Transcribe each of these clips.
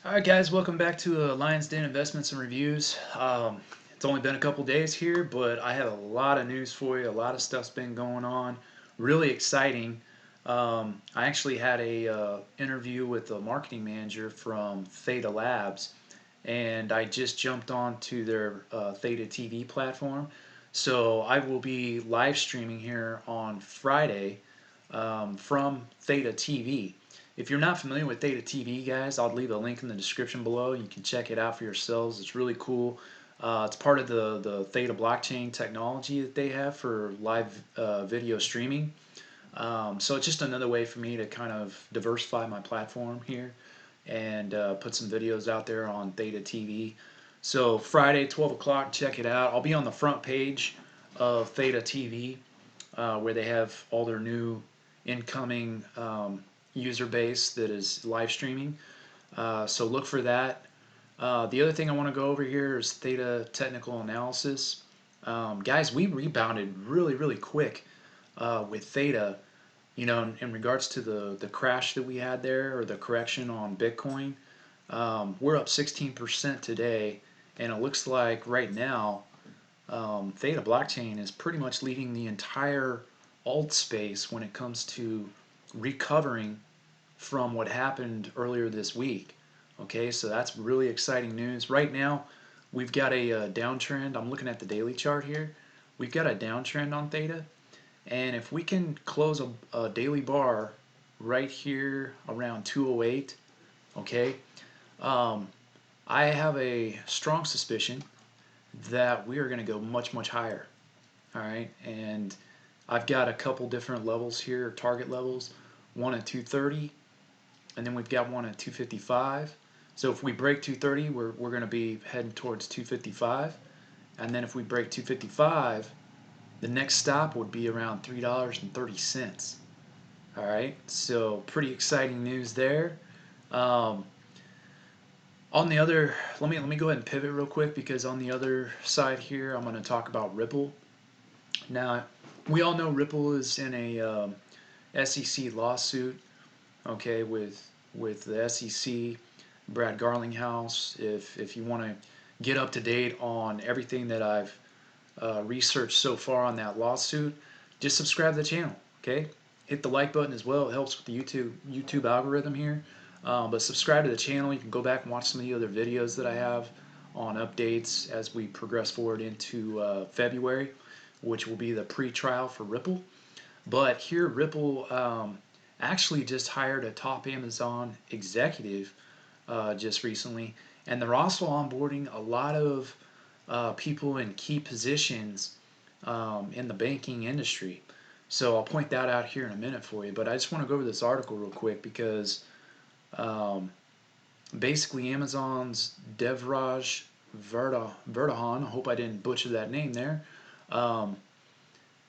Alright guys, welcome back to Lions Den Investments and Reviews. It's only been a couple days here, but I have a lot of news for you. A lot of stuff's been going on. Really exciting. I actually had a interview with the marketing manager from Theta Labs, and I just jumped onto their Theta TV platform. So I will be live streaming here on Friday from Theta TV. If you're not familiar with Theta TV, guys, I'll leave a link in the description below. You can check it out for yourselves. It's really cool. It's part of the Theta blockchain technology that they have for live video streaming. So it's just another way for me to kind of diversify my platform here and put some videos out there on Theta TV. So Friday, 12 o'clock, check it out. I'll be on the front page of Theta TV where they have all their new incoming user base that is live streaming. So look for that. The other thing I want to go over here is Theta technical analysis. Guys, we rebounded really, really quick with Theta. You know, in regards to the crash that we had there or the correction on Bitcoin, we're up 16% today, and it looks like right now Theta blockchain is pretty much leading the entire alt space when it comes to recovering from what happened earlier this week. Okay, so that's really exciting news. Right now, we've got a downtrend. I'm looking at the daily chart here. We've got a downtrend on Theta, and if we can close a daily bar right here around 208, okay, um, I have a strong suspicion that we are going to go much, much higher. All right, and I've got a couple different levels here, target levels, one at 230, and then we've got one at 255. So if we break 230, we're going to be heading towards 255, and then if we break 255, the next stop would be around $3.30. All right, so pretty exciting news there. Um, on the other, let me go ahead and pivot real quick because on the other side here, I'm going to talk about Ripple. Now, we all know Ripple is in a SEC lawsuit, okay, with the SEC, Brad Garlinghouse. If you want to get up to date on everything that I've researched so far on that lawsuit, just subscribe to the channel, okay? Hit the like button as well. It helps with the YouTube algorithm here. But subscribe to the channel. You can go back and watch some of the other videos that I have on updates as we progress forward into February, which will be the pre-trial for Ripple. But here, Ripple actually just hired a top Amazon executive just recently, and they're also onboarding a lot of people in key positions in the banking industry. So I'll point that out here in a minute for you. But I just want to go over this article real quick because um, basically Amazon's Devraj Verdahan, I hope I didn't butcher that name there, um,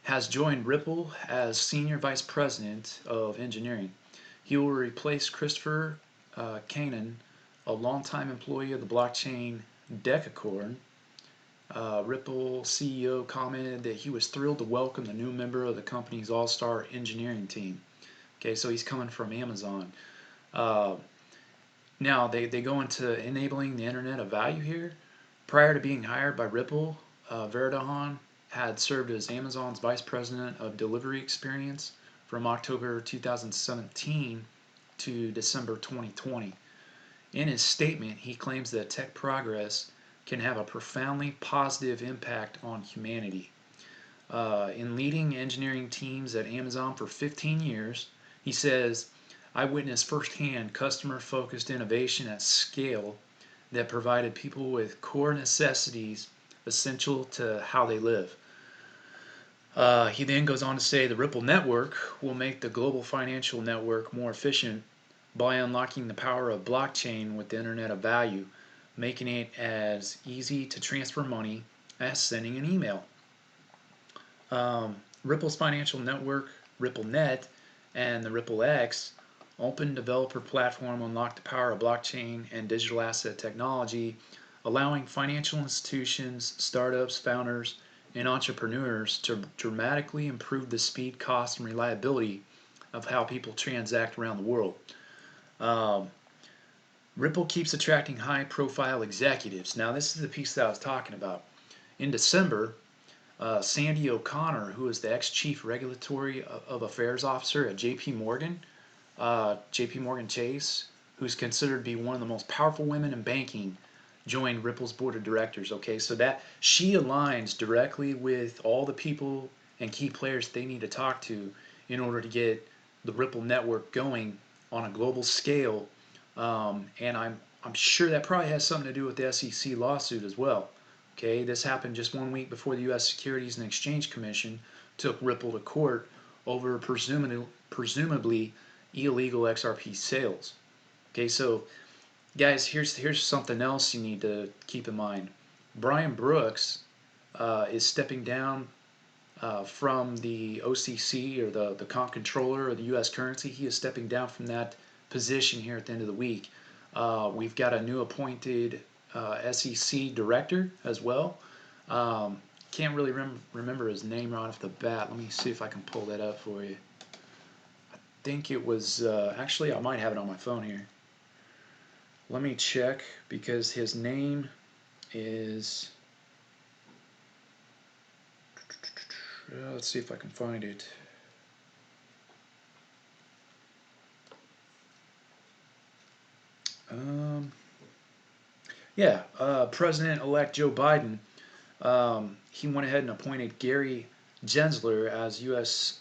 has joined Ripple as Senior Vice President of Engineering. He will replace Christopher Kanan, a longtime employee of the blockchain Decacorn. Ripple CEO commented that he was thrilled to welcome the new member of the company's all-star engineering team. Okay, so he's coming from Amazon. Uh, Now, they go into enabling the Internet of Value here. Prior to being hired by Ripple, Verdahan had served as Amazon's Vice President of Delivery Experience from October 2017 to December 2020. In his statement, he claims that tech progress can have a profoundly positive impact on humanity. In leading engineering teams at Amazon for 15 years, he says, I witnessed firsthand customer focused innovation at scale that provided people with core necessities essential to how they live. He then goes on to say the Ripple network will make the global financial network more efficient by unlocking the power of blockchain with the Internet of Value, making it as easy to transfer money as sending an email. Ripple's financial network, RippleNet, and the RippleX open developer platform unlock the power of blockchain and digital asset technology, allowing financial institutions, startups, founders, and entrepreneurs to dramatically improve the speed, cost, and reliability of how people transact around the world. Um, Ripple keeps attracting high-profile executives. Now, this is the piece that I was talking about. In December, Sandy O'Connor, who is the ex-chief regulatory of affairs officer at J.P. Morgan Chase, who's considered to be one of the most powerful women in banking, joined Ripple's board of directors. Okay, so that she aligns directly with all the people and key players they need to talk to in order to get the Ripple network going on a global scale. And I'm sure that probably has something to do with the SEC lawsuit as well. Okay, this happened just 1 week before the U.S. Securities and Exchange Commission took Ripple to court over presumably illegal XRP sales. Okay, so guys, here's something else you need to keep in mind. Bryan Brooks is stepping down from the OCC, or the comp controller of the U.S. currency. He is stepping down from that position here at the end of the week. We've got a new appointed SEC director as well. Can't really remember his name right off the bat. Let me see if I can pull that up for you. I think it was, actually, I might have it on my phone here. Let me check, because his name is, let's see if I can find it. Yeah, President-elect Joe Biden, he went ahead and appointed Gary Gensler as U.S.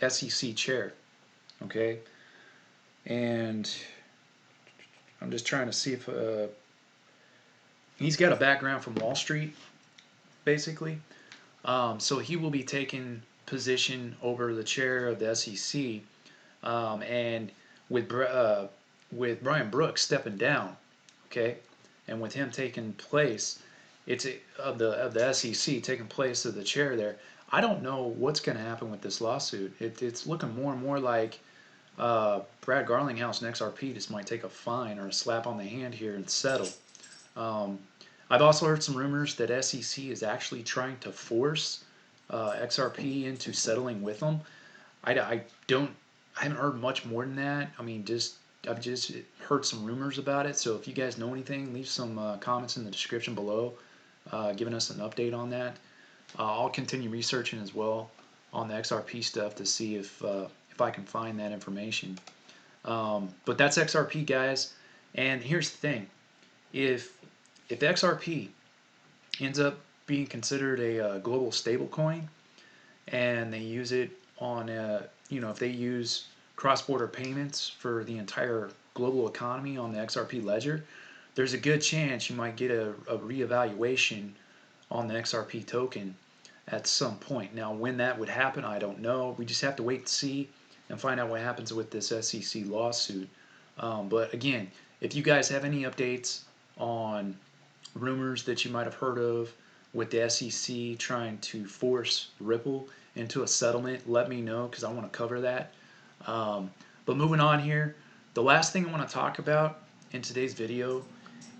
SEC chair. Okay, and I'm just trying to see if he's got a background from Wall Street, basically. So he will be taking position over the chair of the SEC, and with Bryan Brooks stepping down, okay, and with him taking place, it's of the SEC taking place of the chair there. I don't know what's going to happen with this lawsuit. It's looking more and more like Brad Garlinghouse and XRP just might take a fine or a slap on the hand here and settle. Um, I've also heard some rumors that SEC is actually trying to force XRP into settling with them. I don't I haven't heard much more than that. I mean, I've just heard some rumors about it. So if you guys know anything, leave some comments in the description below, giving us an update on that. I'll continue researching as well on the XRP stuff to see if I can find that information. But that's XRP, guys. And here's the thing: if XRP ends up being considered a global stablecoin, and they use it on if they use cross-border payments for the entire global economy on the XRP ledger, there's a good chance you might get a reevaluation on the XRP token at some point. Now, when that would happen, I don't know. We just have to wait and see and find out what happens with this SEC lawsuit. But again, if you guys have any updates on rumors that you might have heard of with the SEC trying to force Ripple into a settlement, let me know, because I want to cover that. But moving on here, the last thing I want to talk about in today's video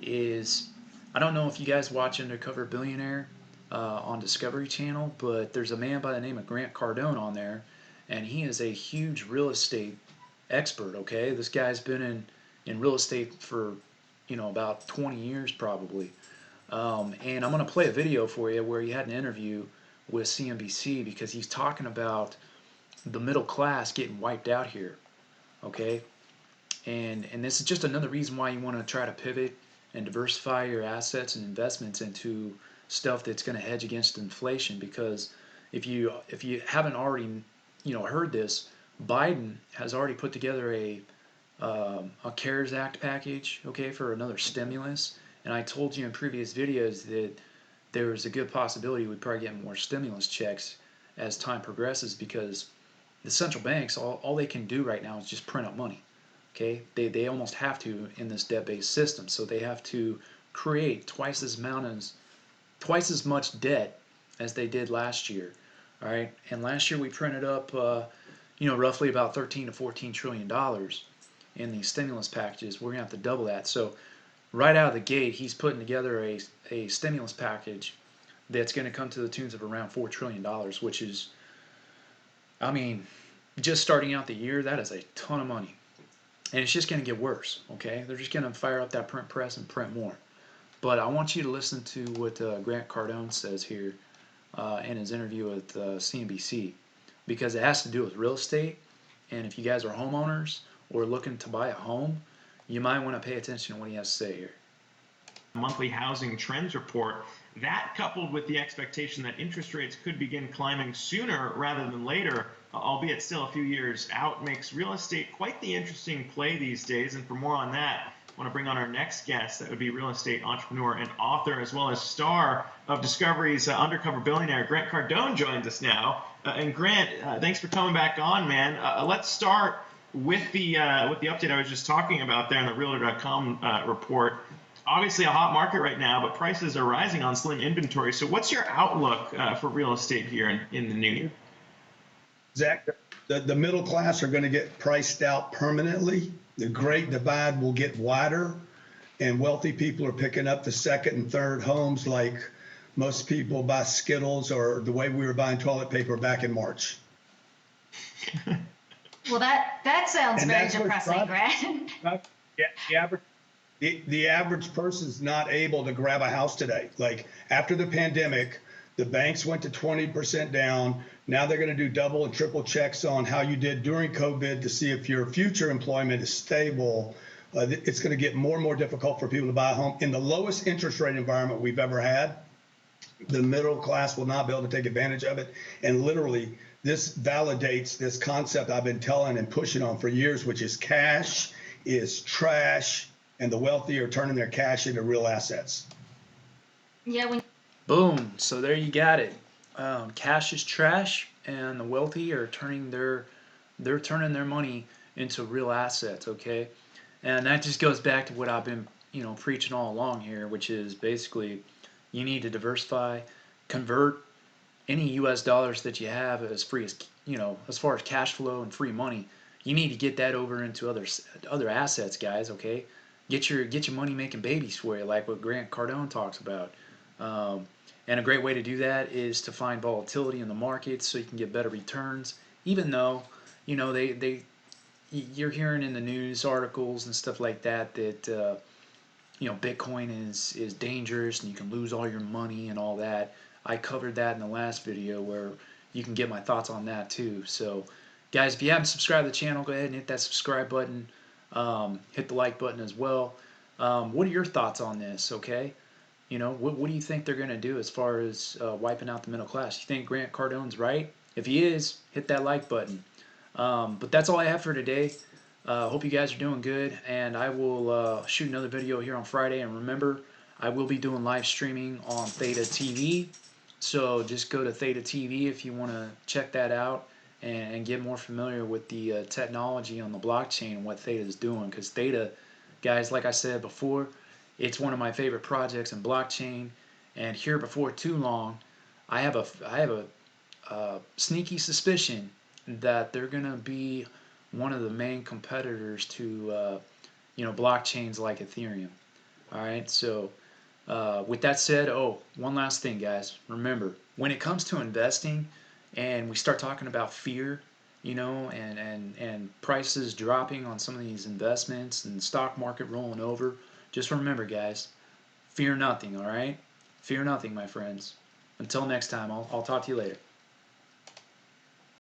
is, I don't know if you guys watch Undercover Billionaire on Discovery Channel, but there's a man by the name of Grant Cardone on there, and he is a huge real estate expert. Okay, this guy's been in real estate for about 20 years probably. And I'm going to play a video for you where he had an interview with CNBC, because he's talking about the middle class getting wiped out here. Okay, and this is just another reason why you want to try to pivot and diversify your assets and investments into stuff that's going to hedge against inflation. Because if you haven't already heard this, Biden has already put together a CARES Act package, okay, for another stimulus. And I told you in previous videos that there's a good possibility we'd probably get more stimulus checks as time progresses, because the central banks, all they can do right now is just print up money. Okay, they almost have to in this debt-based system, so they have to create twice as much debt as they did last year. All right, and last year we printed up roughly about 13 to 14 trillion dollars in these stimulus packages. We're gonna have to double that. So right out of the gate, he's putting together a stimulus package that's going to come to the tunes of around $4 trillion, which is, I mean, just starting out the year, that is a ton of money. and it's just going to get worse. Okay, they're just going to fire up that print press and print more. But I want you to listen to what Grant Cardone says here in his interview with CNBC, because it has to do with real estate. And if you guys are homeowners or looking to buy a home, you might want to pay attention to what he has to say here. Monthly housing trends report, that coupled with the expectation that interest rates could begin climbing sooner rather than later, albeit still a few years out, makes real estate quite the interesting play these days. And for more on that, I want to bring on our next guest. That would be real estate entrepreneur and author, as well as star of Discovery's Undercover Billionaire, Grant Cardone, joins us now. And Grant, thanks for coming back on, man. Let's start with the update I was just talking about there in the Realtor.com report. Obviously a hot market right now, but prices are rising on slim inventory. So what's your outlook for real estate here in the new year? Zach, the middle class are going to get priced out permanently. The great divide will get wider, and wealthy people are picking up the second and third homes like most people buy Skittles, or the way we were buying toilet paper back in March. Well, that sounds very depressing, Grant. Yeah, the average person's not able to grab a house today. Like, after the pandemic, the banks went to 20% down. Now they're going to do double and triple checks on how you did during COVID to see if your future employment is stable. It's going to get more and more difficult for people to buy a home. In the lowest interest rate environment we've ever had, the middle class will not be able to take advantage of it. And literally, this validates this concept I've been telling and pushing on for years, which is cash is trash, and the wealthy are turning their cash into real assets. Yeah. Boom. So there you got it. Cash is trash, and the wealthy are turning their money into real assets. Okay, and that just goes back to what I've been preaching all along here, which is basically you need to diversify, convert any U.S. dollars that you have as free as as far as cash flow and free money. You need to get that over into other assets, guys. Okay. Get your money making babies for you, like what Grant Cardone talks about. And a great way to do that is to find volatility in the markets so you can get better returns. Even though, you're hearing in the news articles and stuff like that Bitcoin is dangerous and you can lose all your money and all that. I covered that in the last video, where you can get my thoughts on that too. So, guys, if you haven't subscribed to the channel, go ahead and hit that subscribe button. Hit the like button as well. What are your thoughts on this? Okay, what do you think they're going to do as far as wiping out the middle class? You think Grant Cardone's right? If he is, hit that like button. But that's all I have for today. Hope you guys are doing good, and I will shoot another video here on Friday. And remember, I will be doing live streaming on Theta TV. So just go to Theta TV if you want to check that out and get more familiar with the technology on the blockchain and what Theta is doing. Because Theta, guys, like I said before, it's one of my favorite projects in blockchain. And here before too long, I have a sneaky suspicion that they're going to be one of the main competitors to blockchains like Ethereum. All right, so with that said, one last thing, guys. Remember, when it comes to investing and we start talking about fear, and prices dropping on some of these investments and the stock market rolling over, just remember, guys, fear nothing, all right? Fear nothing, my friends. Until next time, I'll talk to you later.